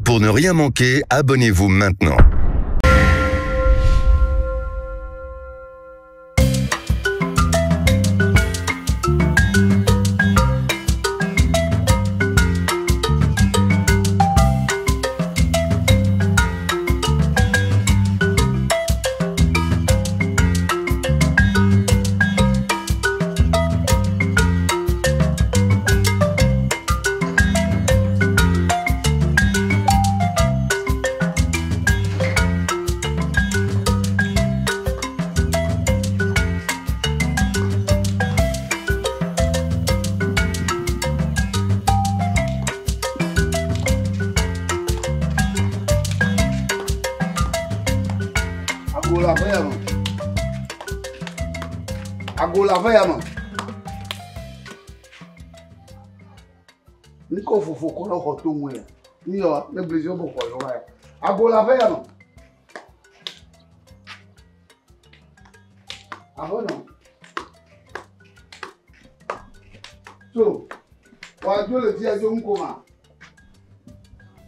Pour ne rien manquer, abonnez-vous maintenant. Agola vayama. Niko fofo kono hoto mwe. Niyo ne blizio bo ko yo wa. Agola vayama. Ahono. So, wa jole ti ajo nko ma.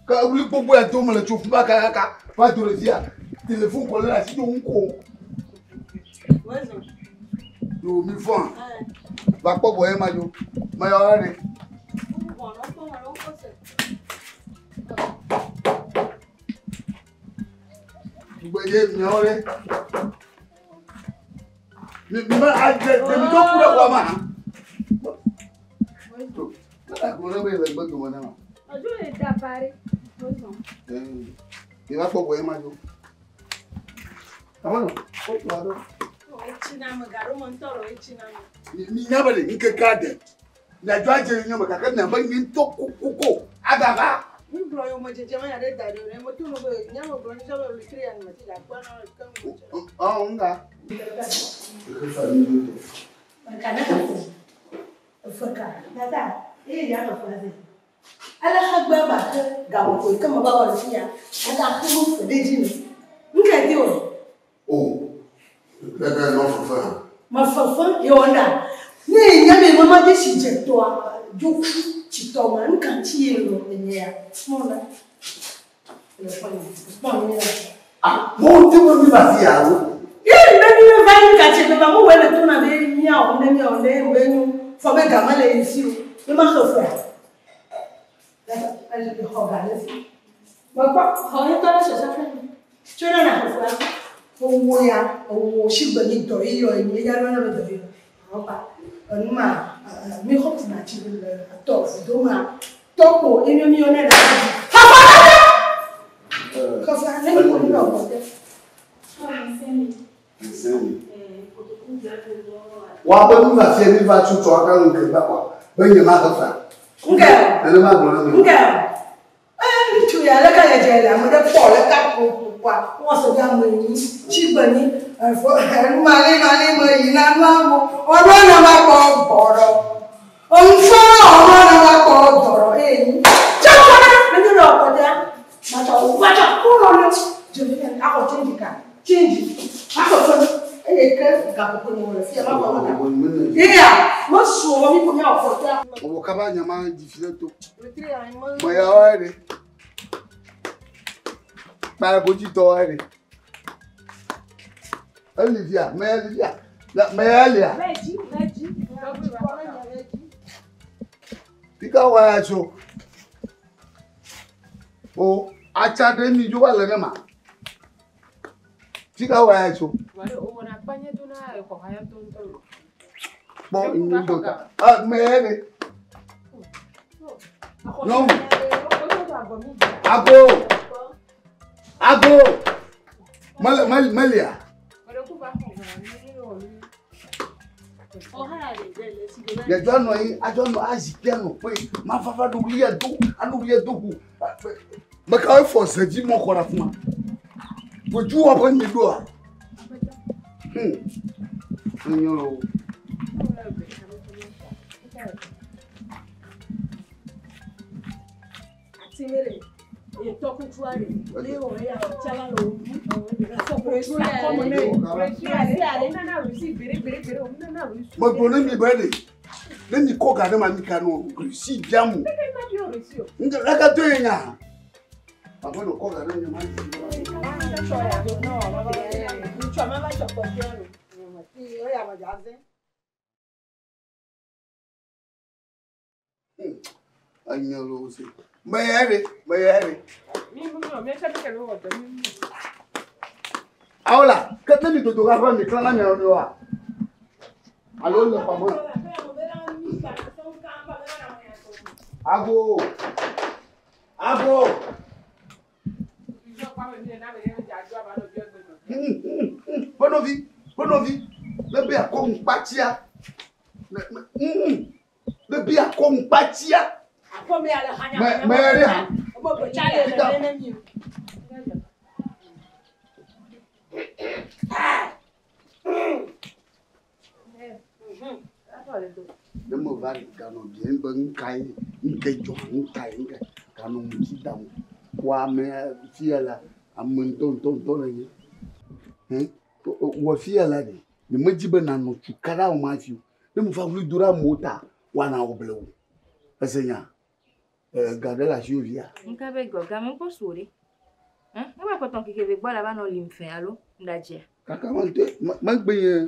Ka wuli gbogbo e to mo le tu fun ba ka fa to le ti a. Telephone ko le la si to nko. Do mi fun. Ba po boy ma jo. Ma yo re. Gbeye mi o re. Mi ma a je mi to ku wa ma. Ala ko re be le gbo mo na ma. Ojo le da pare. Mi ba po boy ma jo. Amano, ko to ado. Echinama garo montoro echinama. Ni nyabale nke garden. Na jwaje nyama kaka na ba ni to kuko. Agaba. Ni bro yo mo jeje ma ya de dado re mo tunu go nyama bro ni so lo kiri an ma ti da kwa na kan mo. Nga. Kana ka. Foka. Dada, ya ka faze. Ala hagba ba ga mo ko kama ba wa siya. Ada ku mo de jini. Nga di o. Oh. Là non fafa. Ma fafa yonda. Ni nyame mama de shije to joku chitoma nka chielo enya. Mona. Le fani. Mona. Ah, mo ti mo mi ba ti yawo. Ye na ni va ni ka che ba mo we le to na be nya o ne mi o le we nu fo be ga ma le isi o. Ni ma fafa. La ale de hoga le si. Ma kwa ho ni to la so sa fa. Chona na fafa. Owó ya owó ṣìgbọ́n ní ìtọ̀ yíyọ ìyẹn yá lọ́nà lọ́dọ̀ yìí ọ̀pá ọ̀nùmá mi họ́pù náà ti lè tọ̀ ọ̀dọ́ máa tọ́pọ̀ inú mi ọ̀nà ẹ̀dá kọfà lọ́dọ̀ kọfà lẹ́yìn kò ní ọ̀pọ̀ tẹ́. Wà á bẹ́ nígbà tí ẹni bá tútù ọ̀ká ló ń kẹ́ bá wà bẹ́ẹ̀ yẹn má kọfà. Nkẹ́ ẹni má gbọ́n mi. Nkẹ́ ẹ̀ tu yà lẹ́ka yẹ jẹ́ ẹ̀dá mo dẹ́ pọ̀ lẹ́ka kó pa wọ́n sọ bí àwọn èyí ṣìgbọ́n ní ẹ̀fọ́ ẹ̀rú màlí mọ èyí náà ló ń mọ ọdún náà wà pọ̀ bọ̀rọ̀ òun fún ọ̀rọ̀ náà wà pọ̀ dọ̀rọ̀ èyí jọ́kọ́rẹ́ nínú ọ̀pọ̀ dẹ́ màtà òwúwájà kúrò lọ jòlè akọ̀ chíńjì ká chíńjì akọ̀tọ̀ ẹ̀yẹ kẹ́ gàkókò ní wọlé fíẹ́ lọ́pọ̀ lọ́kà ìyá wọ́n sùn wọ́n mi kò ní ọ̀pọ̀ dẹ́. Ọ̀wọ̀ kaba nyama jìfìlẹ̀ tó. Mọ̀ ya wá rẹ̀. Para ko jito ere. Olivia, Melia. Meji. Pika wa aso. O acha de mi jo wa le ma. Pika wa aso. Wale o na panye tu na ko haya tonto. Bo ni do ka. Ah, mele. No. Ago. Malia. Le jono yi ajono azipiano pe ma fafa do rie do anu rie do ku. Ma ka fo saji mo kora fuma. Boju wa ban ni do a. Nyoro. Atimere e to ku tuare le o ya chala lo so ko esu la ko mo ne na na rusi bere na rusi Mo do ni mi bere le ni ko ga de ma mi ka no rusi biamu nga ka to enya Après le corps, là, il y a mal. Agnolo aussi. Mais allez. Ah là, quand tu dis que tu vas faire des clans, allô, le papa. Abo. Bonne vie. Le bien comme Patia. Le bien comme Patia. Le mauvais canon bien bon caille, une caille, canon petit dame. Quoi, mais si elle a mon ton, hein? Ou si elle a dit, le me dit ben non, tu cara au mafieux. Ne me fais dura mota, wana au bleu. Seigneur, gardez la cheville. On peut go, gamin pour sourire. Hein? On va pas tant que quelque chose là-bas dans l'imfin, allô? M'dadje. Kaka malte, magbe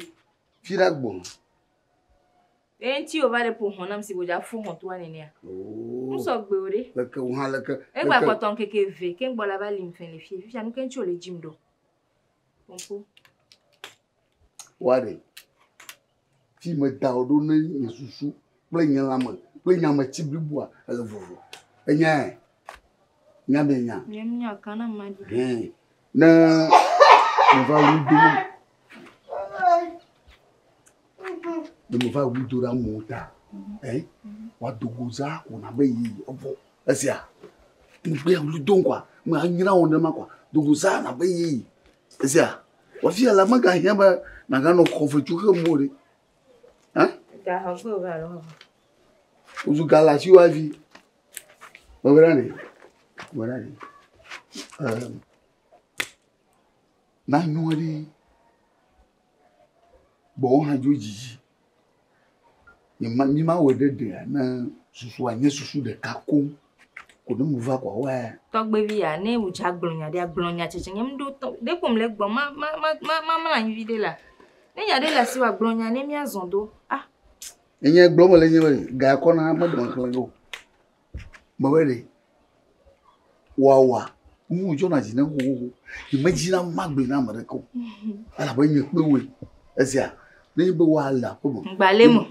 firak bon. Et tu vas le pour on am si vous déjà fou on toi nénia. On s'en beuré. Le que on a le que. Et va pas tant que quelque chose, qu'un bon là-bas l'imfin les filles. Puis nous qu'un tu le gym do. Pompo. Wade. Fi me daodo na yesusu, plenya lama, plenya ma tibriboa, ele vovo. Enya. Nya benya. Nya kana madu. Na me va wudu. Me va wudu ra mota. Wa dogoza ona be yi obo. Esia. Mo be wudu kwa, mo anyira ona ma kwa. Dogoza na be yi. Esia. Wa fi ala maga hia ba na ga no kofutu ke more. Hein? Ta ha go ba lo. Uzu gala si wa vi. Voilà. Na nyori. Bon ha joji. Ni ma wedede na susu anye susu de kako. Ko no muva kwa wa. Togbe bi ya na u cha gblonya cheche nyem do de kom le gbon ma na vide la. Ne ya de la si wa gblonya ne mi azondo. Ah. Enye gblomo le nye ga ko na ma do kan lo. Mo wele. Wawa. Mu jo na jina ho. Imagine magbe na America. Ala ba nye pe we. Esia. Ne be wa la po. Gbale mo.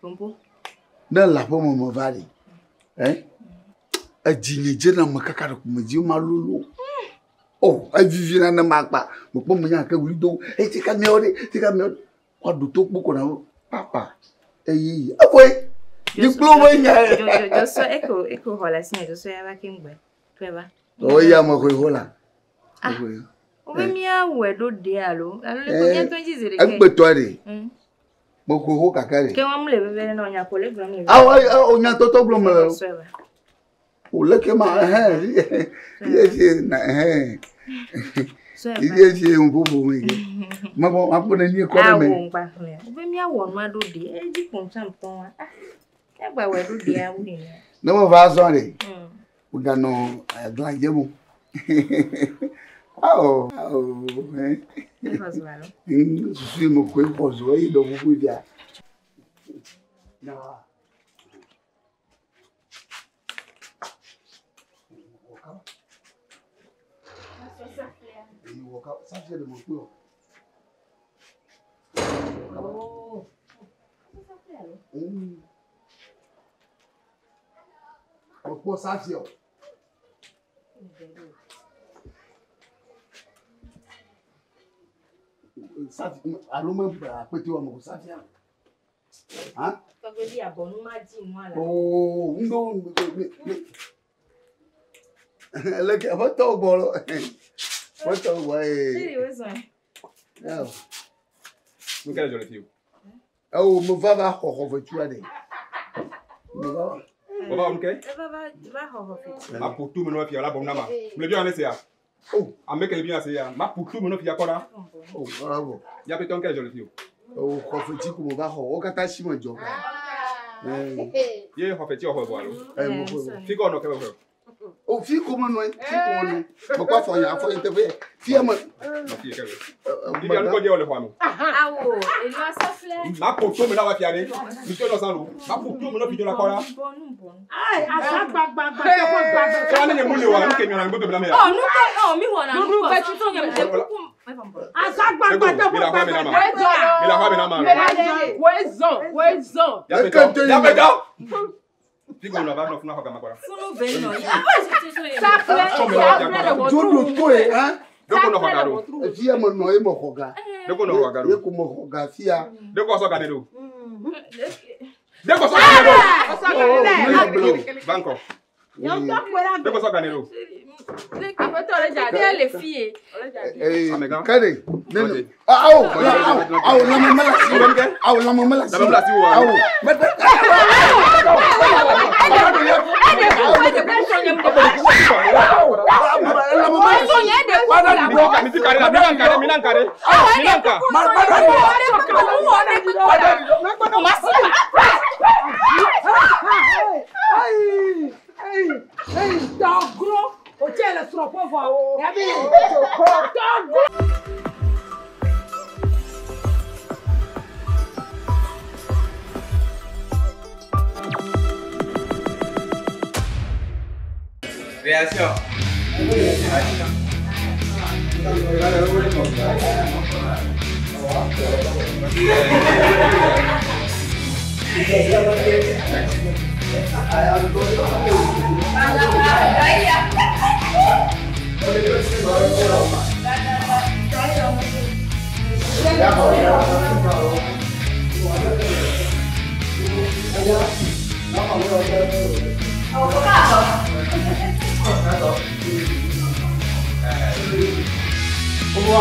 Pompo. Na la po mo vali. Ajini jena makaka ko maji malulu. Oh, avivi na makpa. Mo po mo nya ka wuri do. Tika me ore. Kwa do to kpo na papa. Eyi. Akoy. Diploma nya. Jo so eko hola sin jo so ya ba kengbe. Tweba. Oh ya mo ko hola. O be mi awe do de alo. Alo le ko nya tonji zire ke. Agbe to re. Mo ko ho kakare. Ke wa mu le bebe na onya ko le gbo mi. Onya to gbo mo. O le ke ma ye na Ye un bobo mi. Ma po na ni ko me. Awo npa. O be mi awo no ado de. E di pon sam pon wa. E gba we do de awu ni. No mo va so re. O ga no glan je mo. Oh. Susu mo ko ko zo yi do bu bia. Na. Ça c'est de mon cours. Oh. Ça fait alors. On peut ça faire. Ça allô même petit homme ça faire. Hein? Ça veut dire abonnement dit moi là. Oh, non. Le que va to bolo. What the way? Ele usa. Não. Não quero jogar tio. Oh, me va ho voiture de. Me va. Baba on ke? Va ho fit. Ma putu me no fi ala bom na ma. Me bi on ese ya. Oh, ameke le bi ase ya. Ma putu me no fi akoda. Oh, bravo. Ya pe ton quero jogar tio. Oh, ho voiture como va ho. O kata shimo jo. Ye ho fe ti o ho bo alo. Mo ho. Figo no ke bo. O fi como não é? Fi como não? Mas qual foi a foi intervir? Fi ama. Ibi anu ko je ole kwa mi. Awo, ele wa sa fle. Ma po to mi la wa fi ade. Mi to lo san lo. Ma po to mi no fi jo la kora. Ai, asa gbagba. So ani ye mu le wa ni ke mi na mi to mi na me ya. Oh, nu ko, oh, mi wona nu ko. So to nyam de ku. Asa gbagba to Mi la kwa mi na ma. Mi la kwa mi na ma. Ya be do. Digo no va no funa ko ga ma kora. Funu be no. Ah, so ye. Sa fle. Jodo to e, hein? Doko no hoga do. Fi ama no e mo hoga. Doko no hoga E do. ko mo hoga fi a. Doko so ga de do. Doko so ga de do. Banko. Doko so ga de do. Le ki woto le jade le fie. Kade. Au, la mamela si. Au, la mamela si. La mamela si wa. Au. Réaction. Como